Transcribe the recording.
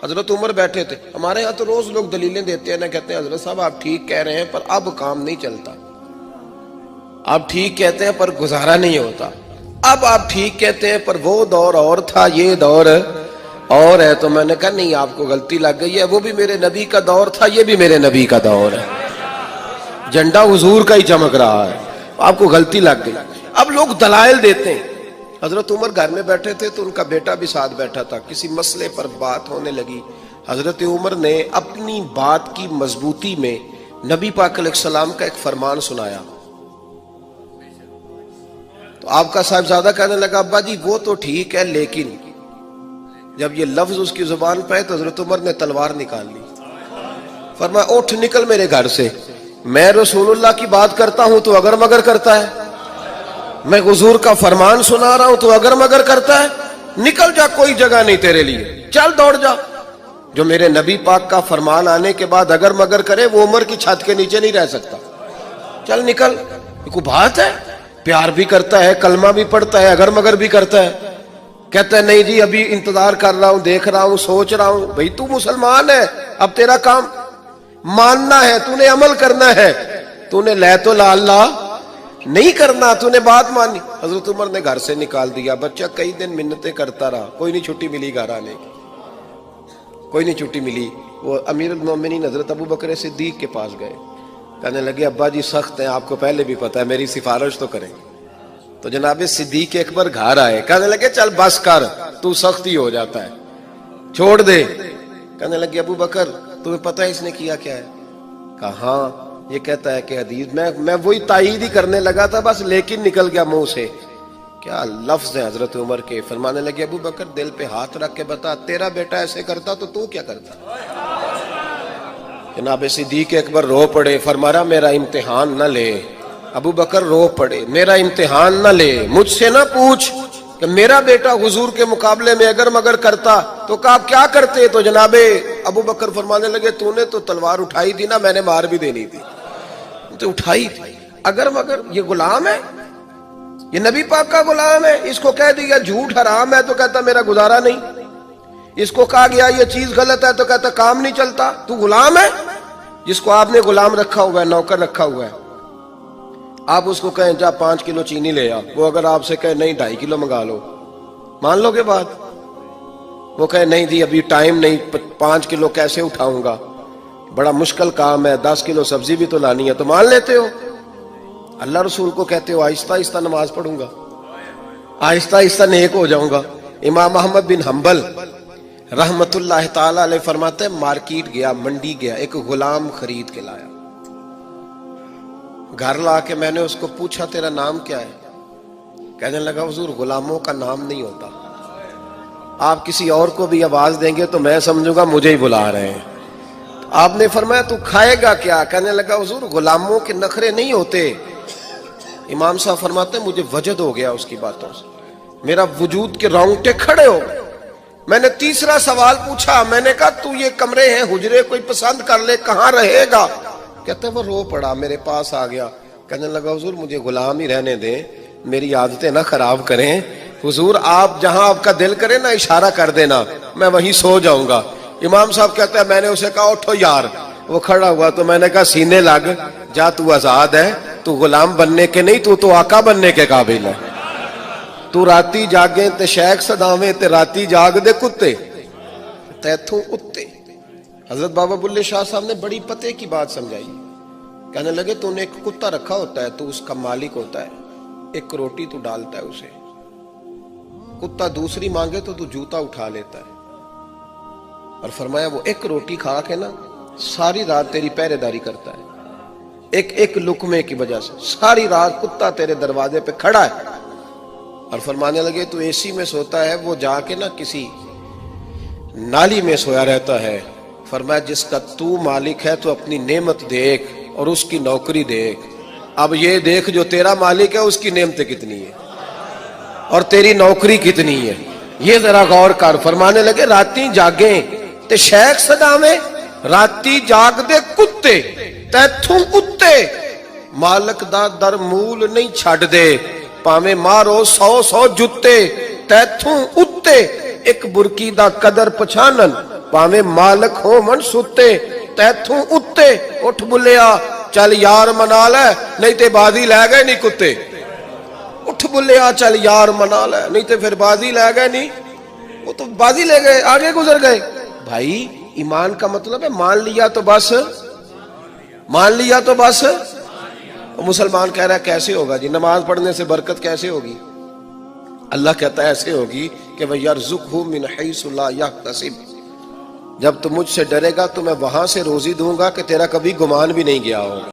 حضرت عمر بیٹھے تھے. ہمارے ہاں تو روز لوگ دلیلیں دیتے ہیں نا, کہتے ہیں حضرت صاحب آپ ٹھیک کہہ رہے ہیں پر اب کام نہیں چلتا, آپ ٹھیک کہتے ہیں پر گزارا نہیں ہوتا, اب آپ ٹھیک کہتے ہیں پر وہ دور اور تھا, یہ دور اور ہے. تو میں نے کہا نہیں, آپ کو غلطی لگ گئی ہے, وہ بھی میرے نبی کا دور تھا, یہ بھی میرے نبی کا دور ہے, جھنڈا حضور کا ہی چمک رہا ہے, آپ کو غلطی لگ گئی. اب لوگ دلائل دیتے ہیں. حضرت عمر گھر میں بیٹھے تھے تو ان کا بیٹا بھی ساتھ بیٹھا تھا, کسی مسئلے پر بات ہونے لگی. حضرت عمر نے اپنی بات کی مضبوطی میں نبی پاک علیہ السلام کا ایک فرمان سنایا. تو آپ کا صاحبزادہ کہنے لگا ابا جی وہ تو ٹھیک ہے, لیکن جب یہ لفظ اس کی زبان پہ تو حضرت عمر نے تلوار نکال لی. فرمایا اٹھ نکل میرے گھر سے, میں رسول اللہ کی بات کرتا ہوں تو اگر مگر کرتا ہے, میں حضور کا فرمان سنا رہا ہوں تو اگر مگر کرتا ہے, نکل جا, کوئی جگہ نہیں تیرے لیے, چل دوڑ جا. جو میرے نبی پاک کا فرمان آنے کے بعد اگر مگر کرے وہ عمر کی چھت کے نیچے نہیں رہ سکتا, چل نکل. یہ کوئی بات ہے؟ پیار بھی کرتا ہے, کلمہ بھی پڑھتا ہے, اگر مگر بھی کرتا ہے. کہتا ہے نہیں جی ابھی انتظار کر رہا ہوں, دیکھ رہا ہوں, سوچ رہا ہوں. بھئی تو مسلمان ہے, اب تیرا کام ماننا ہے, تو نے عمل کرنا ہے, تو نے لے تو لا اللہ نہیں کرنا, تو نے بات مانی. حضرت عمر نے گھر سے نکال دیا. بچہ کئی دن منتیں کرتا رہا, کوئی نہیں چھٹی ملی گھر آنے کی, کوئی نہیں چھٹی ملی. وہ امیر المومنین حضرت ابو بکر صدیق کے پاس گئے, کہنے لگے ابا جی سخت ہیں, آپ کو پہلے بھی پتا ہے, میری سفارش تو کریں. تو جناب صدیق اکبر گھر آئے, کہنے لگے چل بس کر, تو سخت ہی ہو جاتا ہے, چھوڑ دے. کہنے لگے ابو بکر تمہیں پتہ ہے اس نے کیا کیا ہے؟ کہا ہاں, یہ کہتا ہے کہ حدیث میں وہی تائید ہی کرنے لگا تھا بس, لیکن نکل گیا منہ سے. کیا لفظ ہے حضرت عمر کے. فرمانے لگے ابو بکر دل پہ ہاتھ رکھ کے بتا, تیرا بیٹا ایسے کرتا تو کیا کرتا؟ جناب صدیق اکبر رو پڑے. فرمایا میرا امتحان نہ لے. ابو بکر رو پڑے, میرا امتحان نہ لے, مجھ سے نہ پوچھ کہ میرا بیٹا حضور کے مقابلے میں اگر مگر کرتا تو آپ کیا کرتے. تو جناب ابو بکر فرمانے لگے تو نے تو تلوار اٹھائی تھی نا, میں نے مار بھی دینی تھی, تو اٹھائی تھی. اگر مگر یہ غلام ہے, یہ نبی پاک کا غلام ہے, اس کو کہہ دیا جھوٹ حرام ہے تو کہتا میرا گزارا نہیں, اس کو کہا گیا یہ چیز غلط ہے تو کہتا کام نہیں چلتا. تو غلام ہے, جس کو آپ نے غلام رکھا ہوا ہے, نوکر رکھا ہوا ہے, آپ اس کو کہیں جا 5 کلو چینی لے آ, وہ اگر آپ سے کہے نہیں 2.5 کلو منگا لو, مان لو گے بات؟ وہ کہے نہیں جی ابھی ٹائم نہیں, 5 کلو کیسے اٹھاؤں گا, بڑا مشکل کام ہے, 10 کلو سبزی بھی تو لانی ہے, تو مان لیتے ہو. اللہ رسول کو کہتے ہو آہستہ آہستہ نماز پڑھوں گا, آہستہ آہستہ نیک ہو جاؤں گا. امام احمد بن حنبل رحمت اللہ تعالی علیہ فرماتے ہیں مارکیٹ گیا, منڈی گیا, ایک غلام خرید کے لایا. گھر لا کے میں نے اس کو پوچھا تیرا نام کیا ہے؟ کہنے لگا حضور غلاموں کا نام نہیں ہوتا, آپ کسی اور کو بھی آواز دیں گے تو میں سمجھوں گا مجھے ہی بلا رہے ہیں. آپ نے فرمایا تو کھائے گا کیا؟ کہنے لگا حضور غلاموں کے نخرے نہیں ہوتے. امام صاحب فرماتے ہیں مجھے وجد ہو گیا اس کی باتوں سے, میرا وجود کے رونگٹے کھڑے ہو گئے. میں نے تیسرا سوال پوچھا, میں نے کہا تو یہ کمرے ہیں حجرے کوئی پسند کر لے, کہاں رہے گا؟ کہتے ہیں وہ رو پڑا, میرے پاس آ گیا, کہنے لگا حضور مجھے غلام ہی رہنے دیں, میری عادتیں نہ خراب کریں. حضور آپ جہاں آپ کا دل کرے نا اشارہ کر دینا, میں وہیں سو جاؤں گا. امام صاحب کہتے ہیں میں نے اسے کہا اٹھو یار, وہ کھڑا ہوا تو میں نے کہا سینے لگ جا, تو آزاد ہے, تو غلام بننے کے نہیں, تو آقا بننے کے قابل ہے. تو راتی جاگیں تے شیخ صداویں تے راتی جاگ دے کتے تیتھوں اتے. حضرت بابا بلے شاہ صاحب نے بڑی پتے کی بات سمجھائی. کہنے لگے تو نے ایک کتا رکھا ہوتا ہے, تو اس کا مالک ہوتا ہے, ایک روٹی تو ڈالتا ہے اسے, کتا دوسری مانگے تو جوتا اٹھا لیتا ہے. اور فرمایا وہ ایک روٹی کھا کے نا ساری رات تیری پہرے داری کرتا ہے, ایک لقمے کی وجہ سے ساری رات کتا تیرے دروازے پہ کھڑا ہے. اور فرمانے لگے تو اے سی میں سوتا ہے, وہ جا کے نا کسی نالی میں سویا رہتا ہے. فرمایا جس کا تو مالک ہے تو اپنی نعمت دیکھ اور اس کی نوکری دیکھ, اب یہ دیکھ جو تیرا مالک ہے اس کی نعمتیں کتنی ہیں اور تیری نوکری کتنی ہے, یہ ذرا غور کر. فرمانے لگے راتی جاگیں تے شیخ صداویں, راتی جاگ دے کتے تیتھوں اتے, مالک دا در مول نہیں چھڑ دے, پاویں مارو 100 جتے تیتھوں اتے, ایک برکی دا قدر پچھانن ਭਾਵੇਂ ਮਾਲਕ ਹੋਵਣ ਸੁੱਤੇ ਤੈਥੋਂ ਉੱਤੇ ਉੱਠ ਬੁੱਲਿਆ ਚੱਲ ਯਾਰ ਮਨਾ ਲੈ ਨਹੀਂ ਤੇ ਬਾਜ਼ੀ ਲੈ ਗਏ ਨਹੀਂ ਕੁੱਤੇ اٹھ بلیا چل یار منا لے نہیں تو پھر بازی لے گئے نہیں وہ تو بازی لے گئے آگے گزر گئے بھائی ایمان کا مطلب ہے مان لیا تو بس مسلمان کہہ رہا ہے کیسے ہوگا جی نماز پڑھنے سے برکت کیسے ہوگی اللہ کہتا ہے ایسے ہوگی کہ وَيَرْزُقْهُ مِنْ حَيْثُ لَا يَحْتَسِبُ جب تم مجھ سے ڈرے گا تو میں وہاں سے روزی دوں گا کہ تیرا کبھی گمان بھی نہیں گیا ہوگا